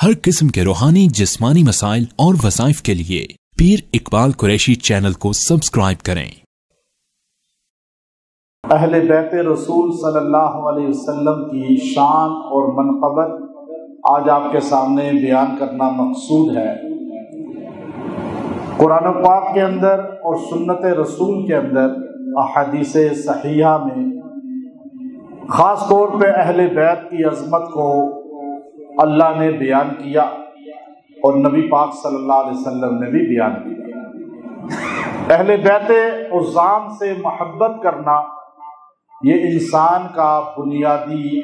ہر قسم کے روحانی جسمانی مسائل اور وظائف کے لیے پیر اقبال قریشی چینل کو سبسکرائب کریں۔ اہل بیت رسول صلی اللہ علیہ وسلم کی شان اور منقبت آج آپ کے سامنے بیان کرنا مقصود ہے۔ قرآن پاک کے اندر اور سنت رسول کے اندر احادیث صحیحہ میں خاص طور پہ اہل بیت کی عظمت کو اللہ نے بیان کیا اور نبی پاک صلی اللہ علیہ وسلم نے بھی بیان کیا۔ اہل بیت عظام سے محبت کرنا یہ انسان کا بنیادی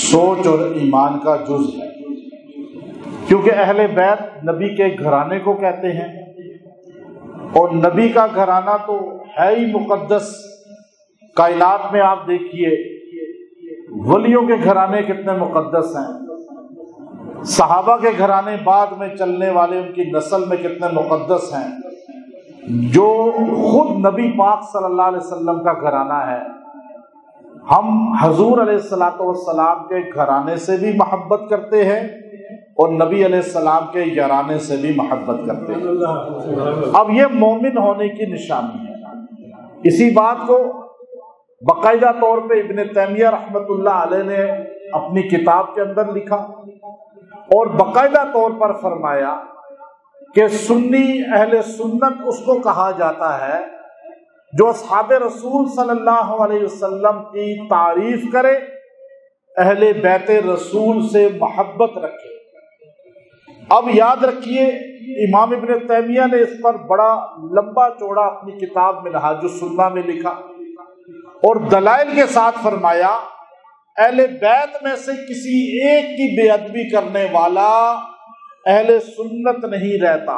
سوچ اور ایمان کا جز ہے، کیونکہ اہل بیت نبی کے گھرانے کو کہتے ہیں، اور نبی کا گھرانہ تو ہے ہی مقدس۔ کائنات میں آپ دیکھیے ولیوں کے گھرانے کتنے مقدس ہیں، صحابہ کے گھرانے بعد میں چلنے والے ان کی نسل میں کتنے مقدس ہیں، جو خود نبی پاک صلی اللہ علیہ وسلم کا گھرانہ ہے۔ ہم حضور علیہ الصلوۃ والسلام کے گھرانے سے بھی محبت کرتے ہیں اور نبی علیہ السلام کے یارانے سے بھی محبت کرتے ہیں۔ اب یہ مومن ہونے کی نشانی ہے۔ اسی بات کو باقاعدہ طور پہ ابن تیمیہ رحمۃ اللہ علیہ نے اپنی کتاب کے اندر لکھا اور باقاعدہ طور پر فرمایا کہ سنی اہل سنت اس کو کہا جاتا ہے جو اصحاب رسول صلی اللہ علیہ وسلم کی تعریف کرے، اہل بیت رسول سے محبت رکھے۔ اب یاد رکھیے امام ابن تیمیہ نے اس پر بڑا لمبا چوڑا اپنی کتاب منہاج السنہ میں لکھا اور دلائل کے ساتھ فرمایا اہل بیت میں سے کسی ایک کی بے ادبی کرنے والا اہل سنت نہیں رہتا۔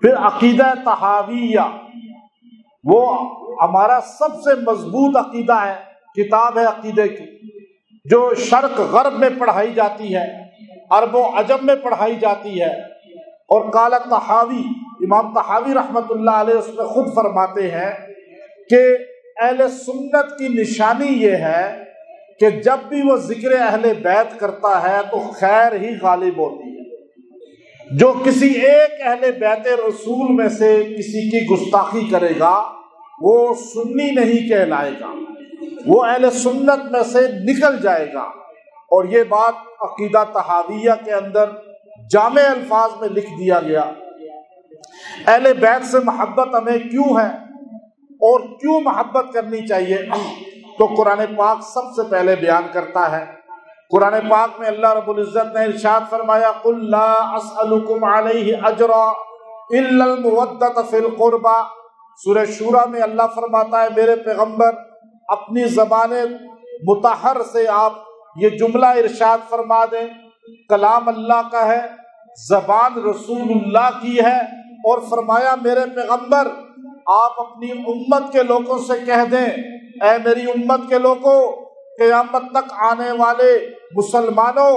پھر عقیدہ طحاویہ، وہ ہمارا سب سے مضبوط عقیدہ ہے، کتاب ہے عقیدے کی، جو شرق غرب میں پڑھائی جاتی ہے، عرب و عجم میں پڑھائی جاتی ہے۔ اور قال طحاوی، امام طحاوی رحمۃ اللہ علیہ اس میں خود فرماتے ہیں کہ اہل سنت کی نشانی یہ ہے کہ جب بھی وہ ذکر اہل بیت کرتا ہے تو خیر ہی غالب ہوتی ہے۔ جو کسی ایک اہل بیت رسول میں سے کسی کی گستاخی کرے گا وہ سنی نہیں کہلائے گا، وہ اہل سنت میں سے نکل جائے گا۔ اور یہ بات عقیدہ طحاویہ کے اندر جامع الفاظ میں لکھ دیا گیا۔ اہل بیت سے محبت ہمیں کیوں ہے اور کیوں محبت کرنی چاہیے، تو قرآن پاک سب سے پہلے بیان کرتا ہے۔ قرآن پاک میں اللہ رب العزت نے ارشاد فرمایا قُلْ لَا أَسْأَلُكُمْ عَلَيْهِ أَجْرًا إِلَّا الْمُوَدَّةَ فِي الْقُرْبَى۔ سورہ شورى میں اللہ فرماتا ہے میرے پیغمبر اپنی زبان مطہر سے آپ یہ جملہ ارشاد فرما دیں، کلام اللہ کا ہے، زبان رسول اللہ کی ہے، اور فرمایا میرے پیغمبر آپ اپنی امت کے لوگوں سے کہہ دیں، اے میری امت کے لوگوں، قیامت تک آنے والے مسلمانوں،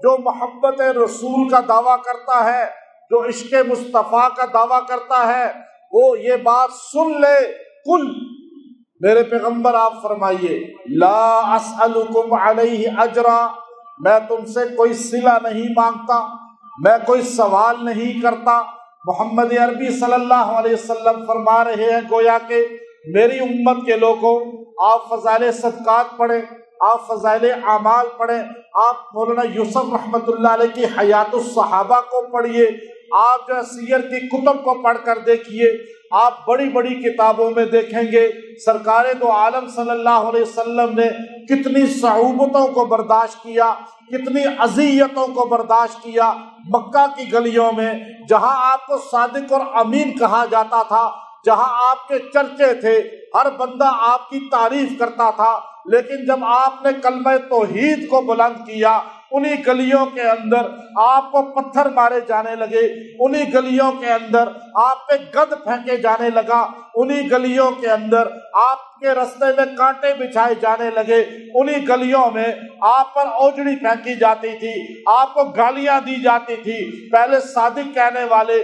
جو محبت رسول کا دعویٰ کرتا ہے، جو عشق مصطفیٰ کا دعویٰ کرتا ہے، وہ یہ بات سن لے۔ قل، میرے پیغمبر آپ فرمائیے، لا اسألکم علیہ اجرا، میں تم سے کوئی صلہ نہیں مانگتا، میں کوئی سوال نہیں کرتا۔ محمد عربی صلی اللہ علیہ وسلم فرما رہے ہیں گویا کہ میری امت کے لوگوں، آپ فضائل صدقات پڑھیں، آپ فضائل اعمال پڑھیں، آپ مولانا یوسف رحمۃ اللہ علیہ کی حیات الصحابہ کو پڑھیے، آپ جو سیر کی کتب کو پڑھ کر دیکھیے، آپ بڑی بڑی کتابوں میں دیکھیں گے سرکار دو عالم صلی اللہ علیہ وسلم نے کتنی صعوبتوں کو برداشت کیا، کتنی اذیتوں کو برداشت کیا مکہ کی گلیوں میں، جہاں آپ کو صادق اور امین کہا جاتا تھا، جہاں آپ کے چرچے تھے، ہر بندہ آپ کی تعریف کرتا تھا، لیکن جب آپ نے کلمہ توحید کو بلند کیا، انہی گلیوں کے اندر آپ کو پتھر مارے جانے لگے، انہی گلیوں کے اندر آپ پہ گند پھینکے جانے لگا، انہی گلیوں کے اندر آپ کے رستے میں کانٹے بچھائے جانے لگے، انہی گلیوں میں آپ پر اوجڑی پھینکی جاتی تھی، آپ کو گالیاں دی جاتی تھی۔ پہلے صادق کہنے والے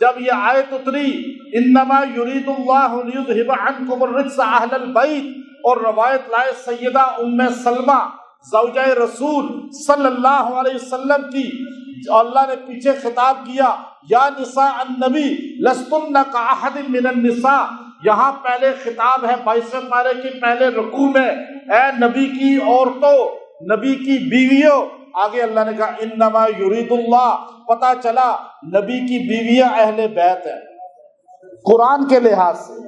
جب یہ آیت اتری انما یرید اللہ لیذھب عنکم الرجس اہل البیت، اور روایت لائے سیدہ ام سلمہ زوجہ رسول صلی اللہ علیہ وسلم کی، اللہ نے پیچھے خطاب کیا یا نساء النبی لستن کاحد من النساء، یہاں پہلے خطاب ہے 22ویں پارے کی پہلے رکوع میں، اے نبی کی عورتوں، نبی کی بیویوں، آگے اللہ نے کہا انما یرید اللہ، پتہ چلا نبی کی بیویاں اہل بیت ہیں۔ قرآن کے لحاظ سے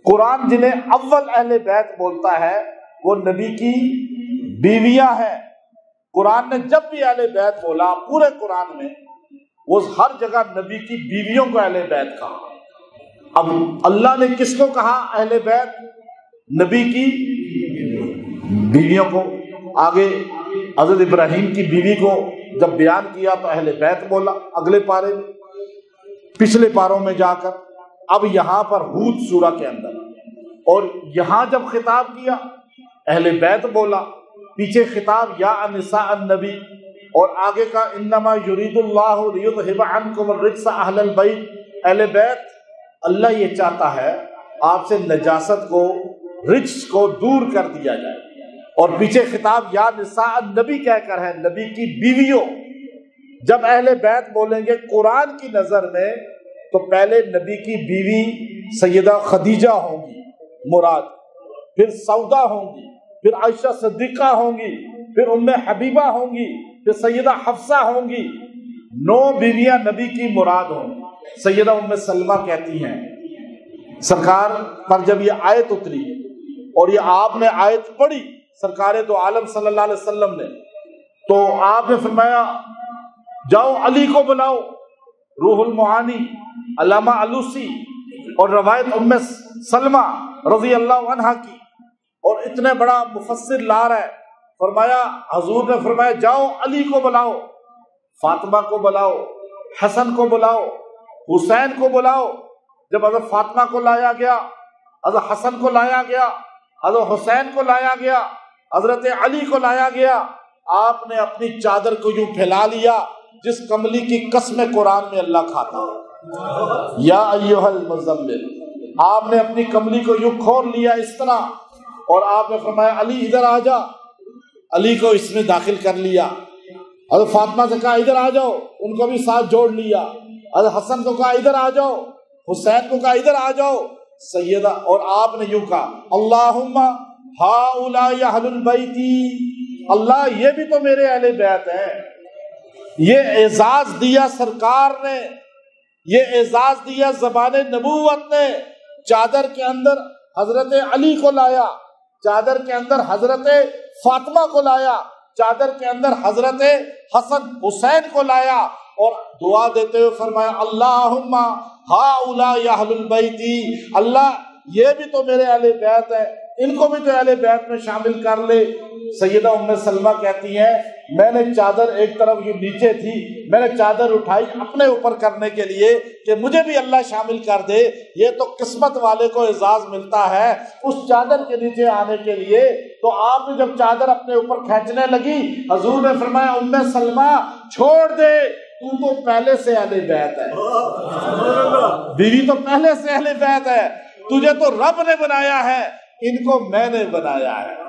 قرآن جنہیں اول اہل بیت بولتا ہے وہ نبی کی بیویاں ہیں۔ قرآن نے جب بھی اہل بیت بولا پورے قرآن میں، وہ ہر جگہ نبی کی بیویوں کو اہل بیت کہا۔ اب اللہ نے کس کو کہا اہل بیت؟ نبی کی بیویوں کو۔ آگے حضرت ابراہیم کی بیوی کو جب بیان کیا تو اہل بیت بولا اگلے پارے میں، پچھلے پاروں میں جا کر۔ اب یہاں پر ہود سورہ کے اندر، اور یہاں جب خطاب کیا اہل بیت بولا، پیچھے خطاب یا نساء النبی، اور آگے کا انما یرید اللہ لیذھب عنکم الرجس اہل البیت، اہل بیت اللہ یہ چاہتا ہے آپ سے نجاست کو، رجس کو دور کر دیا جائے، اور پیچھے خطاب یا نساء النبی کہہ کر ہے نبی کی بیویوں۔ جب اہل بیت بولیں گے قرآن کی نظر میں تو پہلے نبی کی بیوی سیدہ خدیجہ ہوں گی مراد، پھر سودا ہوں گی، پھر عائشہ صدیقہ ہوں گی، پھر ام حبیبہ ہوں گی، پھر سیدہ حفصہ ہوں گی، 9 بیویاں نبی کی مراد ہوں گی۔ سیدہ ام سلمہ کہتی ہیں سرکار پر جب یہ آیت اتری اور یہ آپ نے آیت پڑھی سرکار دو عالم صلی اللہ علیہ وسلم نے، تو آپ نے فرمایا جاؤ علی کو بلاؤ، روح المعانی علامہ علوسی، اور روایت ام سلمہ رضی اللہ عنہا کی، اور اتنے بڑا مفسر لا رہا ہے، فرمایا حضور نے فرمایا جاؤ علی کو بلاؤ، فاطمہ کو بلاؤ، حسن کو بلاؤ، حسین کو بلاؤ۔ جب حضرت فاطمہ کو لایا گیا، حضرت حسن کو لایا گیا، حضرت حسین کو لایا گیا، حضرت علی کو لایا گیا، آپ نے اپنی چادر کو یوں پھیلا لیا جس کملی کی قسم قرآن میں اللہ کھاتا ہے، یا ایھا المزمل، آپ نے اپنی کملی کو یوں کھول لیا اس طرح، اور آپ نے فرمایا علی ادھر آ جا، علی کو اس میں داخل کر لیا، حضرت فاطمہ سے کہا ادھر آ جاؤ، ان کو بھی ساتھ جوڑ لیا، حضرت حسن کو کہا ادھر آ جاؤ، حسین کو کہا ادھر آ جاؤ، سیدہ، اور آپ نے یوں کہا اللہم ہؤلاء اہل البیت، اللہ یہ بھی تو میرے اہل بیت ہیں۔ یہ اعزاز دیا سرکار نے، یہ اعزاز دیا زبان نبوت نے، چادر کے اندر حضرت علی کو لایا، چادر کے اندر حضرت فاطمہ کو لایا، چادر کے اندر حضرت حسن حسین کو لایا، اور دعا دیتے ہوئے فرمایا اللہم ہؤلاء اہل البیت، اللہ یہ بھی تو میرے اہل بیت ہیں، ان کو بھی تو اہل بیت میں شامل کر لے۔ سیدہ ام سلمہ کہتی ہیں میں نے چادر ایک طرف یہ نیچے تھی، میں نے چادر اٹھائی اپنے اوپر کرنے کے لیے کہ مجھے بھی اللہ شامل کر دے، یہ تو قسمت والے کو اعزاز ملتا ہے اس چادر کے نیچے آنے کے لیے۔ تو آپ نے جب چادر اپنے اوپر کھینچنے لگی، حضور نے فرمایا ام سلمہ چھوڑ دے، تو پہلے سے اہل بیت ہے، بیوی تو پہلے سے اہل بیت ہے، تجھے تو رب نے بنایا ہے، ان کو میں نے بنایا ہے۔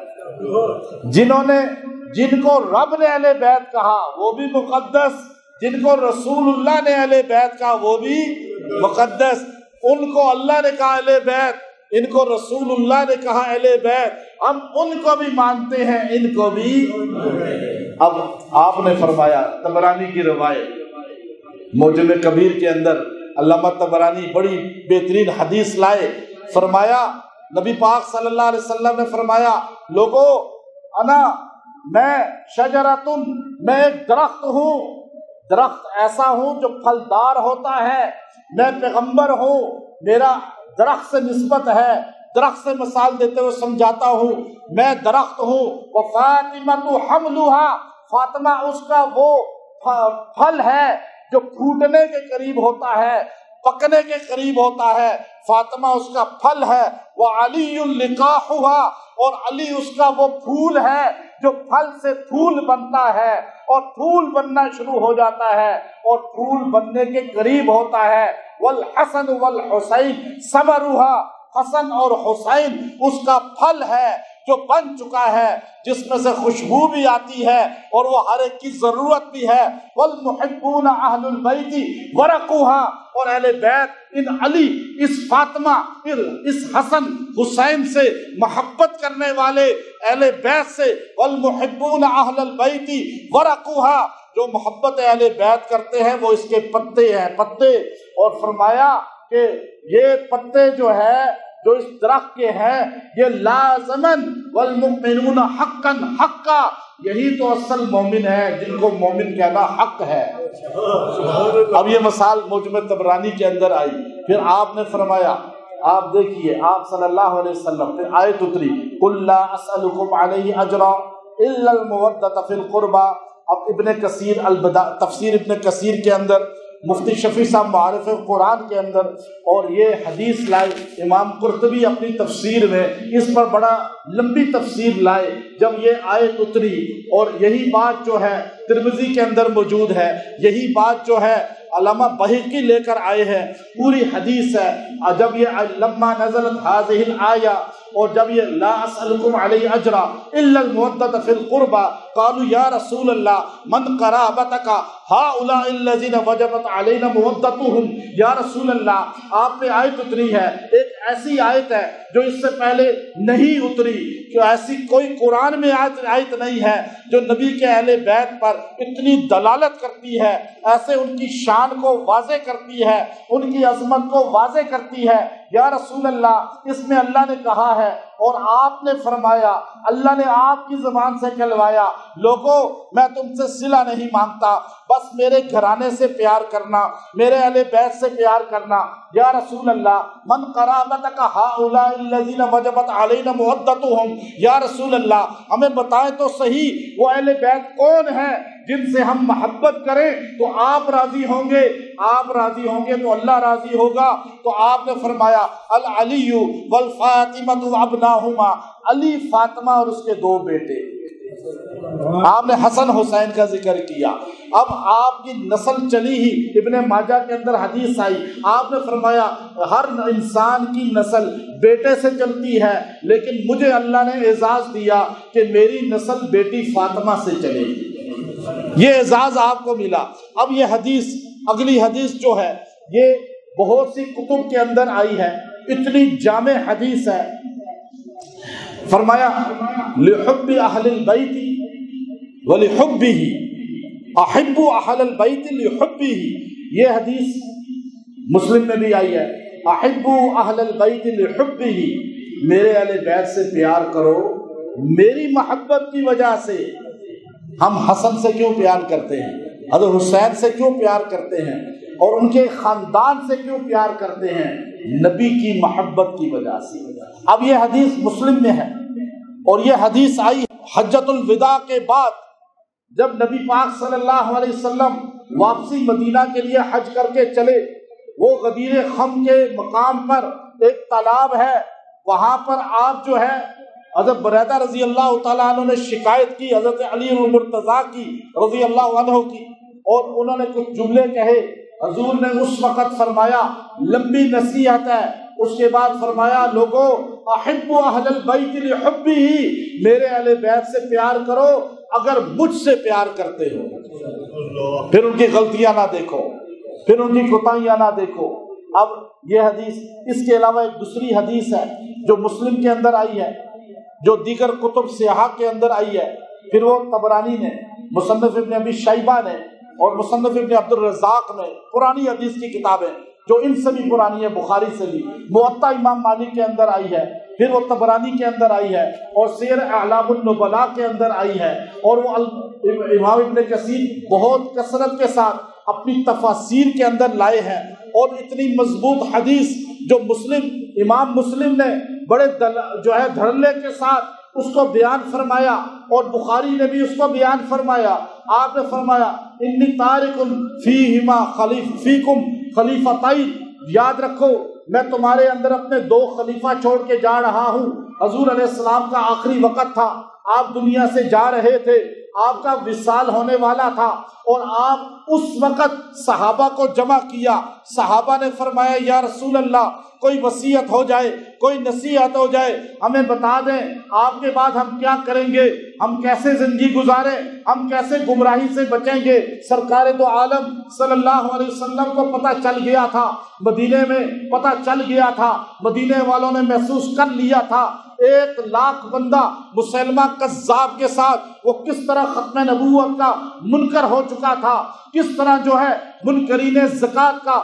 جن کو رب نے اہل بیت کہا وہ بھی مقدس، جن کو رسول اللہ نے اہل بیت کہا وہ بھی مقدس، ان کو اللہ نے کہا اہل بیت، ان کو رسول اللہ نے کہا اہل بیت، ہم ان کو بھی مانتے ہیں ان کو بھی۔ اب آپ نے فرمایا طبرانی کی روایت معجم کبیر کے اندر علامہ طبرانی بڑی بہترین حدیث لائے، فرمایا نبی پاک صلی اللہ علیہ وسلم نے فرمایا لوگو میں شجرتن، میں ایک درخت ہوں، درخت ایسا ہوں جو پھلدار ہوتا ہے، میں پیغمبر ہوں، میرا درخت سے نسبت ہے، درخت سے مثال دیتے ہوئے سمجھاتا ہوں، میں درخت ہوں، وفاطمۃ حملھا، فاطمہ اس کا وہ پھل ہے جو پھوٹنے کے قریب ہوتا ہے، پکنے کے قریب ہوتا ہے، فاطمہ اس کا پھل ہے، وعلی لقاحھا، اور علی اس کا وہ پھول ہے جو پھل سے پھول بنتا ہے اور پھول بننا شروع ہو جاتا ہے اور پھول بننے کے قریب ہوتا ہے۔ والحسن والحسین ثمرھا، حسن اور حسین اس کا پھل ہے جو بن چکا ہے، جس میں سے خوشبو بھی آتی ہے اور وہ ہر ایک کی ضرورت بھی ہے۔ والمحبون اہل البیت ورقھا، اور اہل بیت ان علی، اس فاطمہ، اس حسن حسین سے محبت کرنے والے اہل بیت سے، والمحبون اہل البیت ورقھا، جو محبت اہل بیت کرتے ہیں وہ اس کے پتے ہیں، پتے۔ اور فرمایا کہ یہ پتے جو ہے جو اس درخت کے ہیں یہ لازمن والمؤمنون حقا حقا، یہی تو اصل مومن ہے جن کو مومن کہنا حق ہے۔ اب یہ مثال مجمع طبرانی کے اندر آئی، پھر آپ نے فرمایا، آپ دیکھیے آپ صلی اللہ علیہ وسلم، پھر آیت اتری، قل لا اسألکم علیہ اجرا الا المودۃ فی القربى۔ اب ابن کثیر تفسیر ابن کثیر کے اندر، مفتی شفیع صاحب معارف قرآن کے اندر، اور یہ حدیث لائے امام قرطبی اپنی تفسیر میں، اس پر بڑا لمبی تفسیر لائے جب یہ آیت اتری، اور یہی بات جو ہے ترمذی کے اندر موجود ہے، یہی بات جو ہے علامہ بہقی لے کر آئے ہیں، پوری حدیث ہے۔ جب یہ لما نزلت هذه الآیہ، اور جب یہ لا اسألکم علیہ اجرا الا المودۃ فی القربى قالوا یا رسول اللہ من قرابتک هؤلاء الذین وجبت علینا مودتهم، یا رسول اللہ آپ نے آیت اتری ہے، ایک ایسی آیت ہے جو اس سے پہلے نہیں اتری، کہ ایسی کوئی قرآن میں آیت نہیں ہے جو نبی کے اہل بیت پر اتنی دلالت کرتی ہے، ایسے ان کی شان کو واضح کرتی ہے، ان کی عظمت کو واضح کرتی ہے۔ یا رسول اللہ اس میں اللہ نے کہا ہے اور آپ نے فرمایا، اللہ نے آپ کی زبان سے کہلوایا، لوگوں میں تم سے صلہ نہیں مانگتا، بس میرے گھرانے سے پیار کرنا، میرے اہل بیت سے پیار کرنا۔ یا رسول اللہ من قرابتک هؤلاء الذین وجبت علینا مودتهم، یا رسول اللہ ہمیں بتائیں تو صحیح وہ اہل بیت کون ہیں جن سے ہم محبت کریں تو آپ راضی ہوں گے، آپ راضی ہوں گے تو اللہ راضی ہوگا۔ تو آپ نے فرمایا العلی والفاطمۃ وابناہما، علی، فاطمہ اور اس کے دو بیٹے۔ آپ نے حسن حسین کا ذکر کیا۔ اب آپ کی نسل چلی ہی، ابن ماجہ کے اندر حدیث آئی، آپ نے فرمایا ہر انسان کی نسل بیٹے سے چلتی ہے، لیکن مجھے اللہ نے اعزاز دیا کہ میری نسل بیٹی فاطمہ سے چلے گی، یہ اعزاز آپ کو ملا۔ اب یہ حدیث، اگلی حدیث جو ہے یہ بہت سی کتب کے اندر آئی ہے، اتنی جامع حدیث ہے۔ فرمایا لحب اہل البیت ولحبہ، احب اہل البیت لحبہ، یہ حدیث مسلم میں بھی آئی ہے، احب اہل البیت لحبہ، میرے اہل بیت سے پیار کرو میری محبت کی وجہ سے۔ ہم حسن سے کیوں پیار کرتے ہیں، حضرت حسین سے کیوں پیار کرتے ہیں، اور ان کے خاندان سے کیوں پیار کرتے ہیں؟ نبی کی محبت کی وجہ سے۔ اب یہ حدیث مسلم میں ہے، اور یہ حدیث آئی حجۃ الوداع کے بعد، جب نبی پاک صلی اللہ علیہ وسلم واپسی مدینہ کے لیے حج کر کے چلے، وہ غدیر خم کے مقام پر ایک تالاب ہے، وہاں پر آپ جو ہے حضرت بریدہ رضی اللہ تعالیٰ عنہ نے شکایت کی حضرت علی المرتضیٰ کی رضی اللہ عنہ کی، اور انہوں نے کچھ جملے کہے، حضور نے اس وقت فرمایا لمبی نصیحت ہے، اس کے بعد فرمایا لوگو احب اہل البیت لحبہ، میرے اہل بیت سے پیار کرو اگر مجھ سے پیار کرتے ہو، پھر ان کی غلطیاں نہ دیکھو، پھر ان کی کوتاہیاں نہ دیکھو۔ اب یہ حدیث، اس کے علاوہ ایک دوسری حدیث ہے جو مسلم کے اندر آئی ہے، جو دیگر کتب سیاح کے اندر آئی ہے، پھر وہ طبرانی نے، مصنف ابن ابی شیبہ نے، اور مصنف ابن عبد الرزاق نے، پرانی حدیث کی کتابیں جو ان سے بھی پرانی ہے، بخاری سے بھی، موطا امام مالک کے اندر آئی ہے، پھر وہ طبرانی کے اندر آئی ہے، اور سیر اعلام النبلاء کے اندر آئی ہے، اور وہ امام ابن کثیر بہت کثرت کے ساتھ اپنی تفاسیر کے اندر لائے ہیں، اور اتنی مضبوط حدیث جو امام مسلم نے بڑے جو ہے دھڑلے کے ساتھ اس کو بیان فرمایا، اور بخاری نے بھی اس کو بیان فرمایا۔ آپ نے فرمایا انی تارک فیہما فیکم خلیفتین، یاد رکھو میں تمہارے اندر اپنے 2 خلیفہ چھوڑ کے جا رہا ہوں. حضور علیہ السلام کا آخری وقت تھا، آپ دنیا سے جا رہے تھے، آپ کا وصال ہونے والا تھا، اور آپ اس وقت صحابہ کو جمع کیا. صحابہ نے فرمایا یا رسول اللہ کوئی وصیت ہو جائے، کوئی نصیحت ہو جائے، ہمیں بتا دیں آپ کے بعد ہم کیا کریں گے، ہم کیسے زندگی گزاریں، ہم کیسے گمراہی سے بچیں گے. سرکار دو عالم صلی اللہ علیہ وسلم کو پتہ چل گیا تھا، مدینے میں پتہ چل گیا تھا، مدینے والوں نے محسوس کر لیا تھا 1,00,000 بندہ مسلمہ کذاب کے ساتھ وہ کس طرح ختم نبوت کا منکر ہو چکا تھا، کس طرح جو ہے منکرین زکوٰۃ کا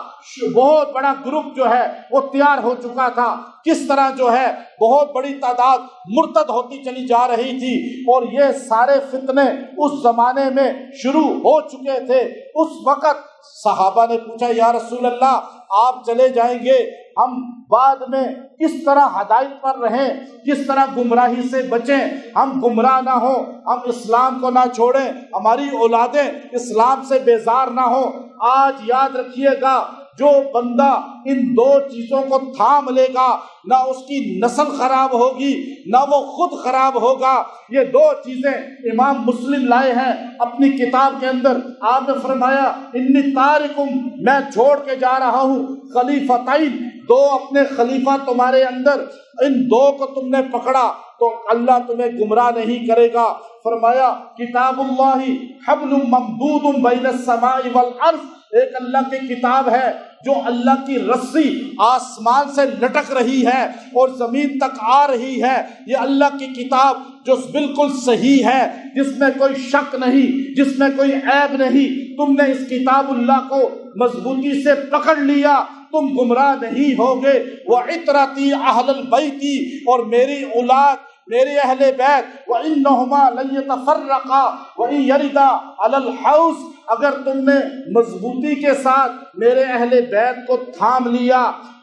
بہت بڑا گروپ جو ہے وہ تیار ہو چکا تھا، کس طرح جو ہے بہت بڑی تعداد مرتد ہوتی چلی جا رہی تھی. اور یہ سارے فتنے اس زمانے میں شروع ہو چکے تھے. اس وقت صحابہ نے پوچھا یا رسول اللہ آپ چلے جائیں گے، ہم بعد میں کس طرح ہدایت پر رہیں، کس طرح گمراہی سے بچیں، ہم گمراہ نہ ہوں، ہم اسلام کو نہ چھوڑیں، ہماری اولادیں اسلام سے بیزار نہ ہوں. آج یاد رکھیے گا جو بندہ ان 2 چیزوں کو تھام لے گا نہ اس کی نسل خراب ہوگی نہ وہ خود خراب ہوگا. یہ 2 چیزیں امام مسلم لائے ہیں اپنی کتاب کے اندر. آپ نے فرمایا انی تارکم، میں چھوڑ کے جا رہا ہوں خلیفتین، 2 اپنے خلیفہ تمہارے اندر، ان 2 کو تم نے پکڑا تو اللہ تمہیں گمراہ نہیں کرے گا. فرمایا کتاب اللہ حبل ممدود بین السماء والارض، ایک اللہ کی کتاب ہے جو اللہ کی رسی آسمان سے لٹک رہی ہے اور زمین تک آ رہی ہے. یہ اللہ کی کتاب جو بالکل صحیح ہے، جس میں کوئی شک نہیں، جس میں کوئی عیب نہیں. تم نے اس کتاب اللہ کو مضبوطی سے پکڑ لیا، تم گمراہ نہیں ہوگے. وعطرتی اہل البیتی، اور میری اولاد میرے اہل بیت، وَإِنَّهُمَا لَن يَتَفَرَّقَا وَإِن يَرِدَا عَلَى الْحَوْضِ، اگر تم نے مضبوطی کے ساتھ میرے اہل بیت کو تھام لیا،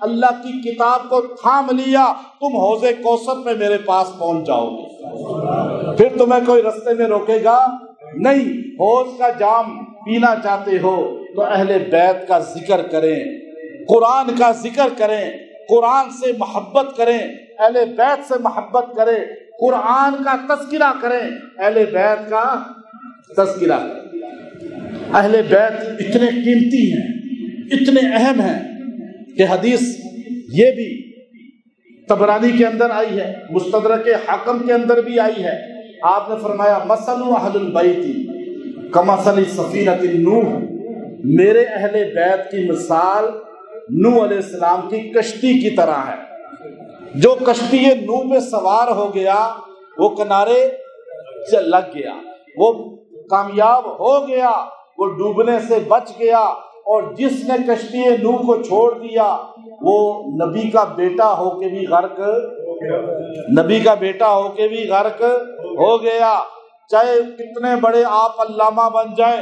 اللہ کی کتاب کو تھام لیا، تم حوض کوثر پہ میرے پاس پہنچ جاؤ گے، پھر تمہیں کوئی رستے میں روکے گا نہیں. حوض کا جام پینا چاہتے ہو تو اہل بیت کا ذکر کریں، قرآن کا ذکر کریں، قرآن سے محبت کریں، اہل بیت سے محبت کریں، قرآن کا تذکرہ کریں، اہل بیت کا تذکرہ کریں. اہل بیت اتنے قیمتی ہیں، اتنے اہم ہیں کہ حدیث یہ بھی طبرانی کے اندر آئی ہے، مستدرک حاکم کے اندر بھی آئی ہے. آپ نے فرمایا مثل اہل البیت کمثل سفینۃ نوح، میرے اہل بیت کی مثال نوح علیہ السلام کی کشتی کی طرح ہے. جو کشتی نوح پہ سوار ہو گیا وہ کنارے لگ گیا، وہ کامیاب ہو گیا، وہ ڈوبنے سے بچ گیا. اور جس نے کشتی نوح کو چھوڑ دیا وہ نبی کا بیٹا ہو کے بھی غرق، نبی کا بیٹا ہو کے بھی غرق ہو گیا. چاہے کتنے بڑے آپ علامہ بن جائیں،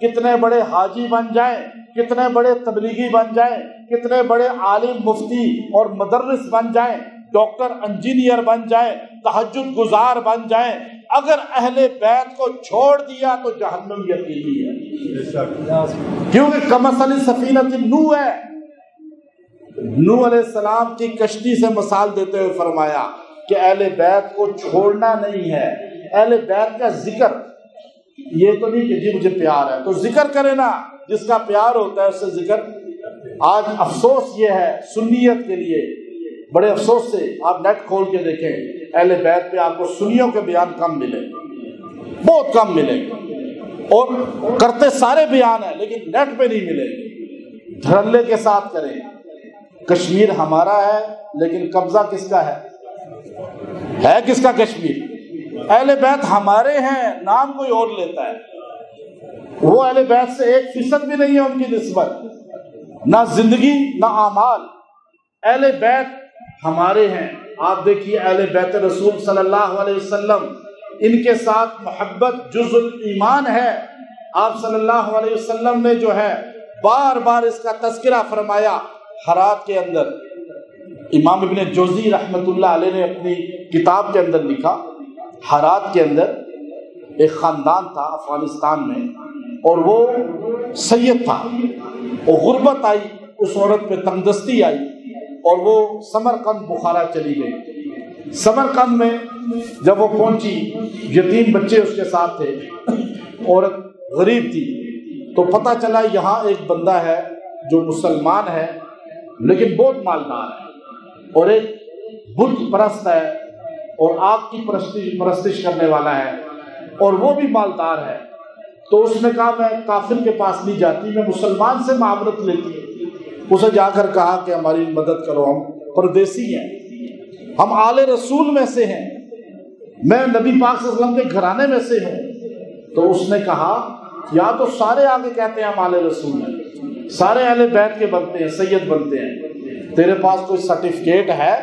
کتنے بڑے حاجی بن جائیں، کتنے بڑے تبلیغی بن جائیں، کتنے بڑے عالم مفتی اور مدرس بن جائیں، ڈاکٹر انجینئر بن جائیں، تہجد گزار بن جائیں، اگر اہل بیت کو چھوڑ دیا تو جہنم یقینی ہے. کیونکہ کمثل سفینۃ نوح ہے. نوح علیہ السلام کی کشتی سے مثال دیتے ہوئے فرمایا کہ اہل بیت کو چھوڑنا نہیں ہے. اہل بیت کا ذکر یہ تو نہیں کہ جی مجھے پیار ہے تو ذکر کرے نا، جس کا پیار ہوتا ہے اس سے ذکر. آج افسوس یہ ہے سنیت کے لیے، بڑے افسوس سے آپ نیٹ کھول کے دیکھیں اہل بیت پہ آپ کو سنیوں کے بیان کم ملے، بہت کم ملے، اور کرتے سارے بیان ہیں لیکن نیٹ پہ نہیں ملے. دھڑلے کے ساتھ کریں. کشمیر ہمارا ہے لیکن قبضہ کس کا ہے کس کا کشمیر؟ اہل بیت ہمارے ہیں، نام کوئی اور لیتا ہے. وہ اہل بیت سے 1% بھی نہیں ہے ان کی نسبت، نہ زندگی نہ اعمال. اہل بیت ہمارے ہیں. آپ دیکھیے اہل بیت رسول صلی اللہ علیہ وسلم، ان کے ساتھ محبت جزء الایمان ہے. آپ صلی اللہ علیہ وسلم نے جو ہے بار بار اس کا تذکرہ فرمایا. حرات کے اندر امام ابن جوزی رحمۃ اللہ علیہ نے اپنی کتاب کے اندر لکھا، حرات کے اندر ایک خاندان تھا افغانستان میں، اور وہ سید تھا، اور غربت آئی اس عورت پہ تنگدستی آئی اور وہ سمرقند بخارا چلی گئی۔ سمرقند میں جب وہ پہنچی، یتیم بچے اس کے ساتھ تھے، عورت غریب تھی، تو پتہ چلا یہاں ایک بندہ ہے جو مسلمان ہے لیکن بہت مالدار ہے، اور ایک بت پرست ہے اور آگ کی پرستش کرنے والا ہے، اور وہ بھی مالدار ہے۔ تو اس نے کہا میں کافر کے پاس نہیں جاتی، میں مسلمان سے معاملت لیتی ہوں۔ اسے جا کر کہا کہ ہماری مدد کرو، ہم پردیسی ہیں، ہم آل رسول میں سے ہیں، میں نبی پاک صلی اللہ علیہ وسلم کے گھرانے میں سے ہوں۔ تو اس نے کہا یا تو سارے آگے کہتے ہیں ہم آل رسول ہیں، سارے اہل بیت کے بنتے ہیں، سید بنتے ہیں، تیرے پاس کوئی سرٹیفکیٹ ہے،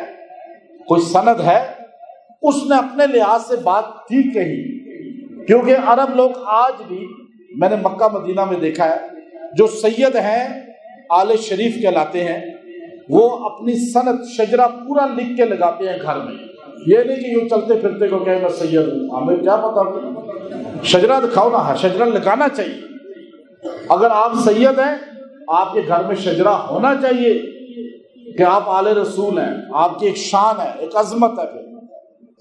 کوئی سند ہے؟ اس نے اپنے لحاظ سے بات ٹھیک کہی، کیونکہ عرب لوگ آج بھی، میں نے مکہ مدینہ میں دیکھا ہے، جو سید ہیں آل شریف کہلاتے ہیں، وہ اپنی سند شجرہ پورا لکھ کے لگاتے ہیں گھر میں، یہ نہیں کہ یوں چلتے پھرتے کو کہے میں سید ہوں، ہمیں کیا پتا، شجرہ دکھاؤ نا، شجرہ لگانا چاہیے۔ اگر آپ سید ہیں آپ کے گھر میں شجرہ ہونا چاہیے کہ آپ آل رسول ہیں، آپ کی ایک شان ہے، ایک عظمت ہے۔ پھر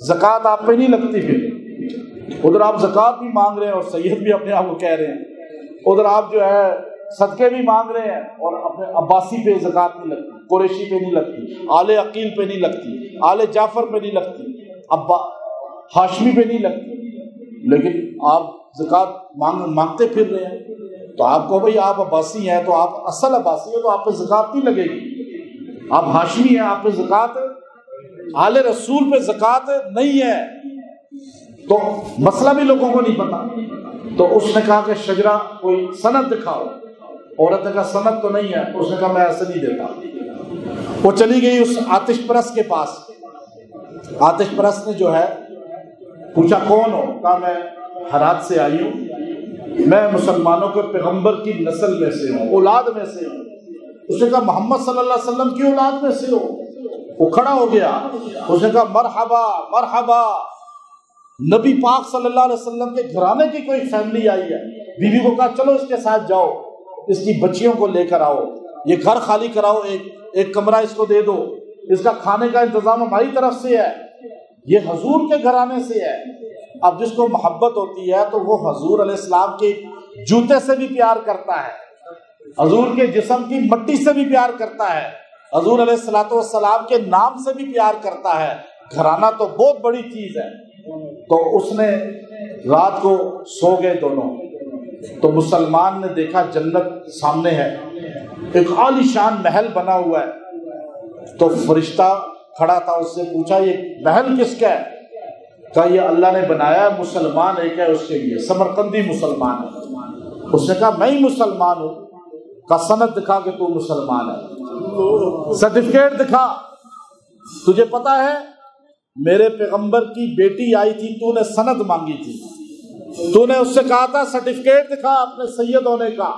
زکوٰۃ آپ پہ نہیں لگتی، پھر ادھر آپ زکوٰۃ بھی مانگ رہے ہیں اور سید بھی اپنے آپ کو کہہ رہے ہیں، ادھر آپ جو ہے صدقے بھی مانگ رہے ہیں اور اپنے عباسی پہ زکوٰۃ نہیں لگتی، قریشی پہ نہیں لگتی، آل عقیل پہ نہیں لگتی، آل جعفر پہ نہیں لگتی، ہاشمی پہ نہیں لگتی، لیکن آپ زکوٰۃ مانگتے پھر رہے ہیں۔ تو آپ کو بھائی آپ عباسی ہیں تو آپ اصل عباسی ہیں تو آپ پہ زکوٰۃ نہیں لگے گی، آپ ہاشمی ہیں آپ پہ زکوٰۃ، آل رسول پہ زکوٰۃ نہیں ہے۔ تو مسئلہ بھی لوگوں کو نہیں پتا، تو اس نے کہا کہ شجرہ کوئی سند دکھاؤ، عورت نے کہا سند تو نہیں ہے، اس نے کہا میں ایسے نہیں دیتا۔ وہ چلی گئی اس آتش پرست کے پاس، آتش پرست نے جو ہے پوچھا کون ہو؟ کہا میں ہرات سے آئی ہوں، میں مسلمانوں کے پیغمبر کی نسل میں سے ہوں، اولاد میں سے ہوں۔ اس نے کہا محمد صلی اللہ علیہ وسلم کی اولاد میں سے ہو؟ وہ کھڑا ہو گیا، اس نے کہا مرحبا مرحبا، نبی پاک صلی اللہ علیہ وسلم کے گھرانے کی کوئی فیملی آئی ہے۔ بیوی کو کہا چلو اس کے ساتھ جاؤ، اس کی بچیوں کو لے کر آؤ، یہ گھر خالی کراؤ، ایک کمرہ اس کو دے دو، اس کا کھانے کا انتظام ہماری طرف سے ہے، یہ حضور کے گھرانے سے ہے۔ اب جس کو محبت ہوتی ہے تو وہ حضور علیہ السلام کے جوتے سے بھی پیار کرتا ہے، حضور کے جسم کی مٹی سے بھی پیار کرتا ہے، حضور علیہ السلام کے نام سے بھی پیار کرتا ہے۔ گھرانہ تو بہت بڑی چیز ہے۔ تو اس نے رات کو سو گئے دونوں، تو مسلمان نے دیکھا جنت سامنے ہے، ایک عالی شان محل بنا ہوا ہے۔ تو فرشتہ کھڑا تھا، اس سے پوچھا یہ محل کس کا ہے؟ کہا یہ اللہ نے بنایا، مسلمان ایک ہے اس کے لیے، سمرقندی مسلمان ہے۔ اس نے کہا میں ہی مسلمان ہوں۔ کہا سند دکھا کہ تو مسلمان ہے، سرٹیفکیٹ دکھا، تجھے پتا ہے میرے پیغمبر کی بیٹی آئی تھی، تو نے سند مانگی تھی، تو نے اس سے کہا تھا سرٹیفکیٹ دکھا اپنے سید ہونے کا۔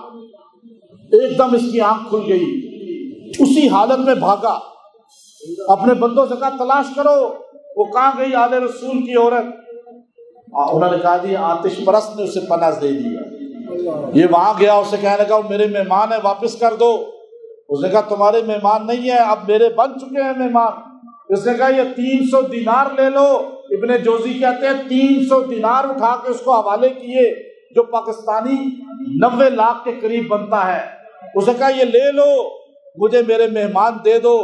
ایک دم اس کی آنکھ کھل گئی، اسی حالت میں بھاگا، اپنے بندوں سے کہا تلاش کرو وہ کہاں گئی آل رسول کی عورت۔ انہوں نے کہا جی آتش پرست نے اسے پناہ دے دیا، یہ وہاں گیا، اسے کہنے لگا میرے مہمان ہیں واپس کر دو۔ اس نے کہا تمہارے مہمان نہیں ہیں، اب میرے بن چکے ہیں مہمان۔ اس نے کہا یہ 300 دینار لے لو، ابن جوزی کہتے ہیں 300 دینار اٹھا کے اس کو حوالے کیے، جو پاکستانی 90 لاکھ کے قریب بنتا ہے۔ اس نے کہا یہ لے لو، مجھے میرے مہمان دے دو۔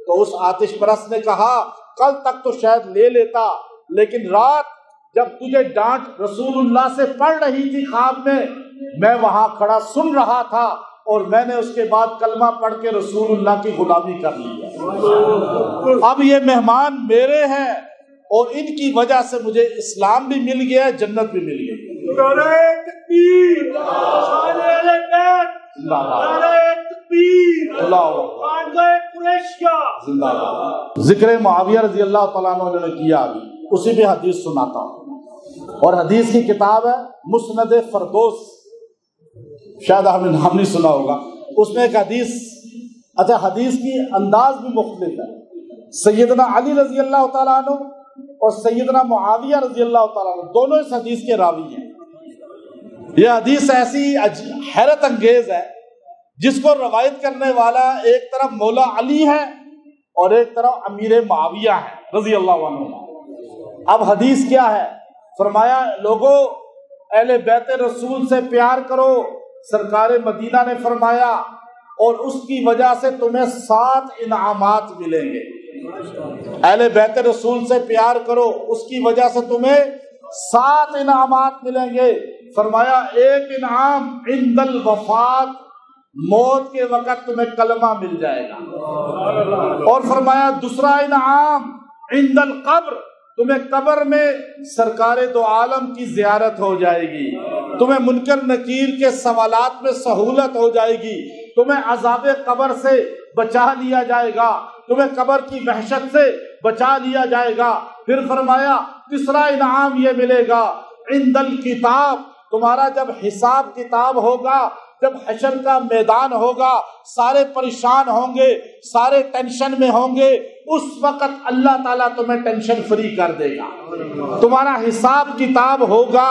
تو اس آتش پرست نے کہا کل تک تو شاید لے لیتا، لیکن رات جب تجھے ڈانٹ رسول اللہ سے پڑ رہی تھی خواب میں وہاں کھڑا سن رہا تھا، اور میں نے اس کے بعد کلمہ پڑھ کے رسول اللہ کی غلامی کر لی۔ اب یہ مہمان میرے ہیں اور ان کی وجہ سے مجھے اسلام بھی مل گیا ہے، جنت بھی مل گئی۔ ذکر معاویہ رضی اللہ تعالیٰ عنہ نے کیا، ابھی اسی پہ حدیث سناتا ہوں، اور حدیث کی کتاب ہے مسند فردوس، شاید آپ نے نام نہیں سنا ہوگا۔ اس میں ایک حدیث، اچھا حدیث کی انداز بھی مختلف ہے۔ سیدنا علی رضی اللہ تعالیٰ عنہ اور سیدنا معاویہ رضی اللہ تعالیٰ عنہ دونوں اس حدیث کے راوی ہیں۔ یہ حدیث ایسی حیرت انگیز ہے، جس کو روایت کرنے والا ایک طرف مولا علی ہے اور ایک طرف امیر معاویہ ہے رضی اللہ عنہ۔ اب حدیث کیا ہے؟ فرمایا لوگوں اہل بیت رسول سے پیار کرو۔ سرکار مدینہ نے فرمایا اور اس کی وجہ سے تمہیں 7 انعامات ملیں گے۔ اہل بیت رسول سے پیار کرو، اس کی وجہ سے تمہیں 7 انعامات ملیں گے۔ فرمایا ایک انعام عند الوفات، موت کے وقت تمہیں کلمہ مل جائے گا، اور فرمایا دوسرا انعام عند القبر، تمہیں قبر میں سرکار دو عالم کی زیارت ہو جائے گی، تمہیں منکر نکیر کے سوالات میں سہولت ہو جائے گی، تمہیں عذاب قبر سے بچا لیا جائے گا، تمہیں قبر کی وحشت سے بچا لیا جائے گا۔ پھر فرمایا تیسرا انعام یہ ملے گا عند الکتاب، تمہارا جب حساب کتاب ہوگا، جب حشر کا میدان ہوگا، سارے پریشان ہوں گے، سارے ٹینشن میں ہوں گے، اس وقت اللہ تعالیٰ تمہیں ٹینشن فری کر دے گا۔ تمہارا حساب کتاب ہوگا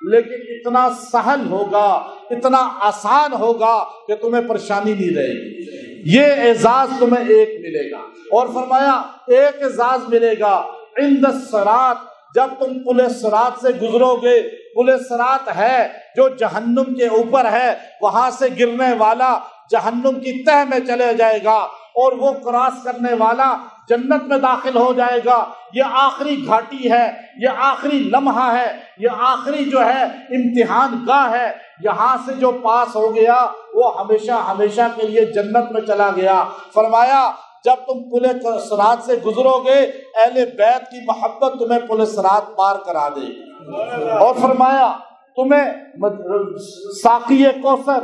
لیکن اتنا سہل ہوگا، اتنا آسان ہوگا کہ تمہیں پریشانی نہیں رہے گی۔ یہ اعزاز تمہیں ایک ملے گا۔ اور فرمایا ایک اعزاز ملے گا عند الصراط، جب تم پل صراط سے گزرو گے، پل صراط ہے جو جہنم کے اوپر ہے، وہاں سے گرنے والا جہنم کی تہ میں چلے جائے گا اور وہ کراس کرنے والا جنت میں داخل ہو جائے گا۔ یہ آخری گھاٹی ہے، یہ آخری لمحہ ہے، یہ آخری جو ہے امتحان گاہ ہے۔ یہاں سے جو پاس ہو گیا وہ ہمیشہ ہمیشہ کے لیے جنت میں چلا گیا۔ فرمایا جب تم پل صراط سے گزرو گے، اہل بیت کی محبت تمہیں پل صراط پار کرا دے گی۔ اور فرمایا تمہیں ساقی کوثر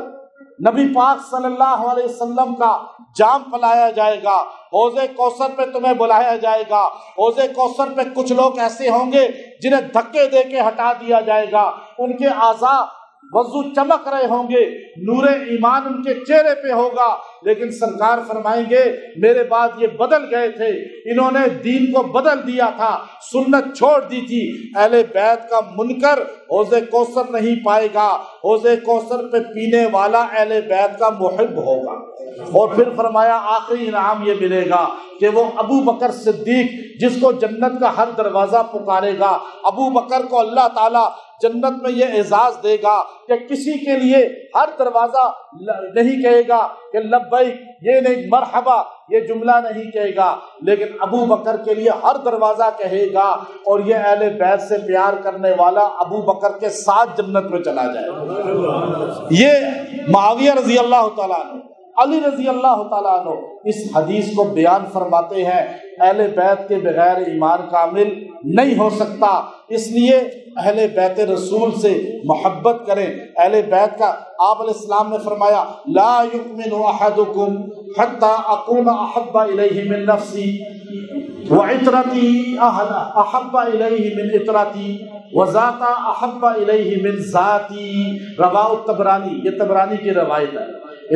نبی پاک صلی اللہ علیہ وسلم کا جام پلایا جائے گا، حوض کوثر پہ تمہیں بلایا جائے گا۔ حوض کوثر پہ کچھ لوگ ایسے ہوں گے جنہیں دھکے دے کے ہٹا دیا جائے گا، ان کے اعضاء وضو چمک رہے ہوں گے، نور ایمان ان کے چہرے پہ ہوگا، لیکن سرکار فرمائیں گے میرے بعد یہ بدل گئے تھے، انہوں نے دین کو بدل دیا تھا، سنت چھوڑ دی تھی۔ اہل بیت کا منکر حوض کوثر نہیں پائے گا، حوض کوثر پہ پینے والا اہل بیت کا محب ہوگا۔ اور پھر فرمایا آخری انعام یہ ملے گا کہ وہ ابو بکر صدیق جس کو جنت کا ہر دروازہ پکارے گا، ابو بکر کو اللہ تعالیٰ جنت میں یہ اعزاز دے گا کہ کسی کے لیے ہر دروازہ نہیں کہے گا کہ لبیک، یہ نہیں مرحبا یہ جملہ نہیں کہے گا، لیکن ابو بکر کے لیے ہر دروازہ کہے گا، اور یہ اہل بیت سے پیار کرنے والا ابو بکر کے ساتھ جنت میں چلا جائے گا۔ یہ معاویہ رضی اللہ تعالیٰ عنہ، علی رضی اللہ تعالیٰ عنہ اس حدیث کو بیان فرماتے ہیں۔ اہل بیت کے بغیر ایمان کامل نہیں ہو سکتا، اس لیے اہل بیت رسول سے محبت کریں۔ اہل بیت کا آپ علیہ السلام نے فرمایا لا یؤمن احدکم حتی اکون احب الیہ من نفسی وعطرتی احب الیہ من عطرتی وذات احب الیہ من ذاتی، رواہ الطبرانی، یہ طبرانی کی روایت ہے۔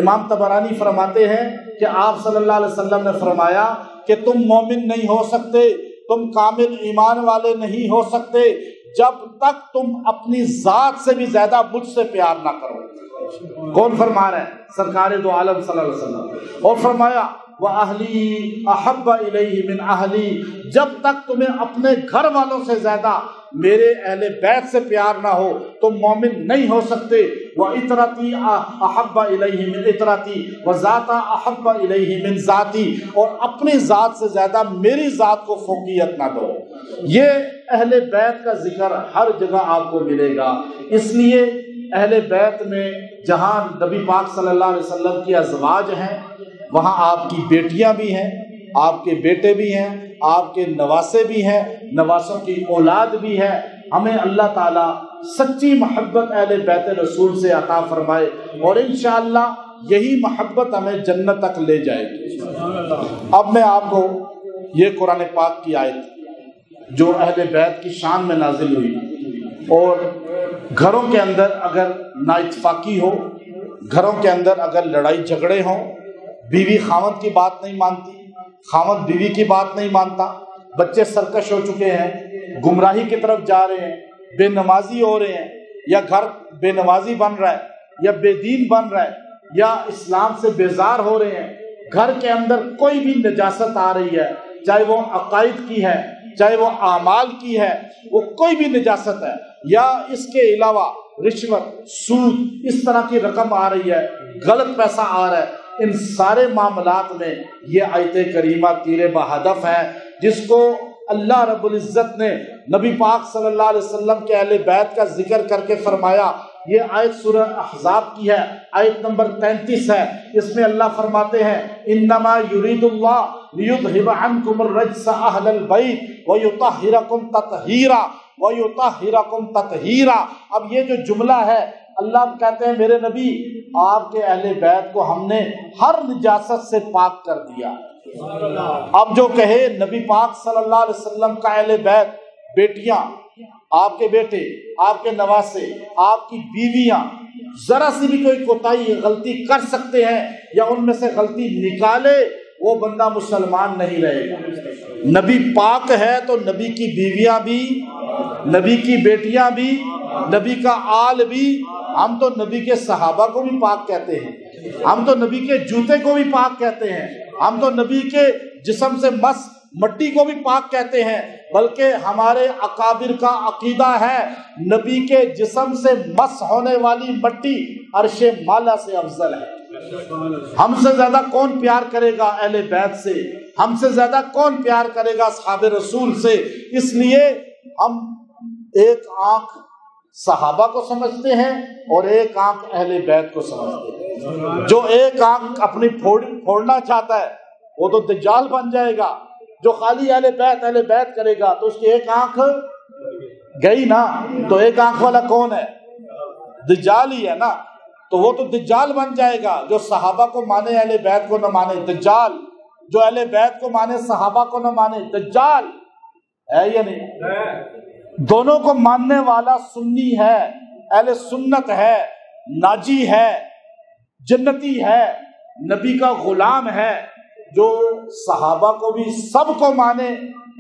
امام طبرانی فرماتے ہیں کہ آپ صلی اللہ علیہ وسلم نے فرمایا کہ تم مومن نہیں ہو سکتے، تم کامل ایمان والے نہیں ہو سکتے جب تک تم اپنی ذات سے بھی زیادہ مجھ سے پیار نہ کرو۔ کون فرما رہا ہے؟ سرکار دو عالم صلی اللہ علیہ وسلم۔ اور فرمایا وَأَهْلِي أَحَبَّ إِلَيْهِ مِنْ أَهْلِي، جب تک تمہیں اپنے گھر والوں سے زیادہ میرے اہل بیت سے پیار نہ ہو تم مومن نہیں ہو سکتے۔ وَإِطْرَتِي أَحَبَّ إِلَيْهِ مِنْ إِطْرَتِي وَذَاتَ أَحَبَّ إِلَيْهِ مِنْ ذَاتِي، اور اپنی ذات سے زیادہ میری ذات کو فوقیت نہ دو۔ یہ اہل بیت کا ذکر ہر جگہ آپ کو ملے گا، اس لیے اہل بیت میں جہاں نبی پاک صلی اللہ علیہ وسلم کی ازواج ہیں، وہاں آپ کی بیٹیاں بھی ہیں، آپ کے بیٹے بھی ہیں، آپ کے نواسے بھی ہیں، نواسوں کی اولاد بھی ہے۔ ہمیں اللہ تعالیٰ سچی محبت اہل بیت رسول سے عطا فرمائے، اور انشاءاللہ یہی محبت ہمیں جنت تک لے جائے گی۔ اب میں آپ کو یہ قرآن پاک کی آیت جو اہل بیت کی شان میں نازل ہوئی، اور گھروں کے اندر اگر نااتفاقی ہو، گھروں کے اندر اگر لڑائی جھگڑے ہوں، بیوی خاوند کی بات نہیں مانتی، خاوند بیوی کی بات نہیں مانتا، بچے سرکش ہو چکے ہیں، گمراہی کی طرف جا رہے ہیں، بے نمازی ہو رہے ہیں، یا گھر بے نمازی بن رہا ہے، یا بے دین بن رہا ہے، یا اسلام سے بیزار ہو رہے ہیں، گھر کے اندر کوئی بھی نجاست آ رہی ہے، چاہے وہ عقائد کی ہے، چاہے وہ اعمال کی ہے، وہ کوئی بھی نجاست ہے، یا اس کے علاوہ رشوت، سود، اس طرح کی رقم آ رہی ہے، غلط پیسہ آ رہا ہے، ان سارے معاملات میں یہ آیت کریمہ تیر بہدف ہے، جس کو اللہ رب العزت نے نبی پاک صلی اللہ علیہ وسلم کے اہل بیت کا ذکر کر کے فرمایا۔ یہ آیت سورہ احزاب کی ہے، آیت نمبر 33 ہے۔ اس میں اللہ فرماتے ہیں انما یرید اللہ لیذھب عنکم الرجس اہل البیت ویطہرکم تطہیرا ویطہرکم تطہیرا۔ اب یہ جو جملہ ہے، اللہ کہتے ہیں میرے نبی آپ کے اہل بیت کو ہم نے ہر نجاست سے پاک کر دیا۔ اب جو کہے نبی پاک صلی اللہ علیہ وسلم کا اہل بیت، بیٹیاں، آپ کے بیٹے، آپ کے نواسے، آپ کی بیویاں ذرا سی بھی کوئی کوتاہی غلطی کر سکتے ہیں یا ان میں سے غلطی نکالے، وہ بندہ مسلمان نہیں رہے گا۔ نبی پاک ہے تو نبی کی بیویاں بھی، نبی کی بیٹیاں بھی، نبی کا آل بھی۔ ہم تو نبی کے صحابہ کو بھی پاک کہتے ہیں، ہم تو نبی کے جوتے کو بھی پاک کہتے ہیں، ہم تو نبی کے جسم سے مس مٹی کو بھی پاک کہتے ہیں، بلکہ ہمارے اکابر کا عقیدہ ہے نبی کے جسم سے مس ہونے والی مٹی عرش مالا سے افضل ہے۔ ہم سے زیادہ کون پیار کرے گا اہل بیت سے؟ ہم سے زیادہ کون پیار کرے گا اصحاب رسول سے؟ اس لیے ہم ایک آنکھ صحابہ کو سمجھتے ہیں اور ایک آنکھ اہل بیت کو سمجھتے ہیں۔ جو ایک آنکھ اپنی پھوڑنا چاہتا ہے وہ تو دجال بن جائے گا، جو خالی اہل بیت کرے گا تو اس کی ایک آنکھ گئی نا۔ تو ایک آنکھ والا کون ہے؟ دجال ہی ہے نا، تو وہ تو دجال بن جائے گا۔ جو صحابہ کو مانے اہل بیت کو نہ مانے، دجال۔ جو اہل بیت کو مانے صحابہ کو نہ مانے، دجال ہے یا نہیں؟ دونوں کو ماننے والا سنی ہے، اہل سنت ہے، ناجی ہے، جنتی ہے، نبی کا غلام ہے، جو صحابہ کو بھی سب کو مانے،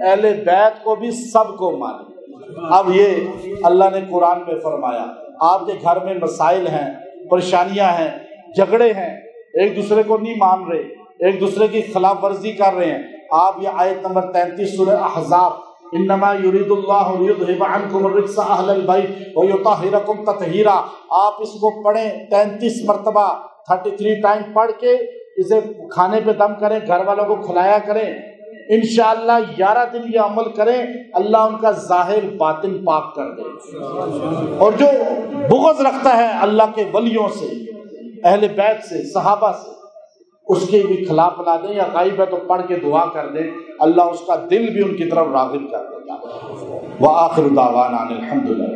اہل بیت کو بھی سب کو مانے۔ اب یہ اللہ نے قرآن میں فرمایا، آپ کے گھر میں مسائل ہیں، پریشانیاں ہیں، جھگڑے ہیں، ایک دوسرے کو نہیں مان رہے، ایک دوسرے کی خلاف ورزی کر رہے ہیں، آپ یہ آیت نمبر 33 سورہ احزاب، انما یرید اللہ لیذھب عنکم الرجس اہل البیت ویطہرکم تطہیرا، آپ اس کو پڑھیں 33 مرتبہ، 33 ٹائم پڑھ کے اسے کھانے پہ دم کریں، گھر والوں کو کھلایا کریں، انشاءاللہ 11 دن یہ عمل کریں، اللہ ان کا ظاہر باطن پاک کر دے۔ اور جو بغض رکھتا ہے اللہ کے ولیوں سے، اہل بیت سے، صحابہ سے، اس کے بھی کھلا پلا دیں، یا غائب ہے تو پڑھ کے دعا کر دیں، اللہ اس کا دل بھی ان کی طرف راغب کر دے گا۔ وآخر دعوانا الحمدللہ۔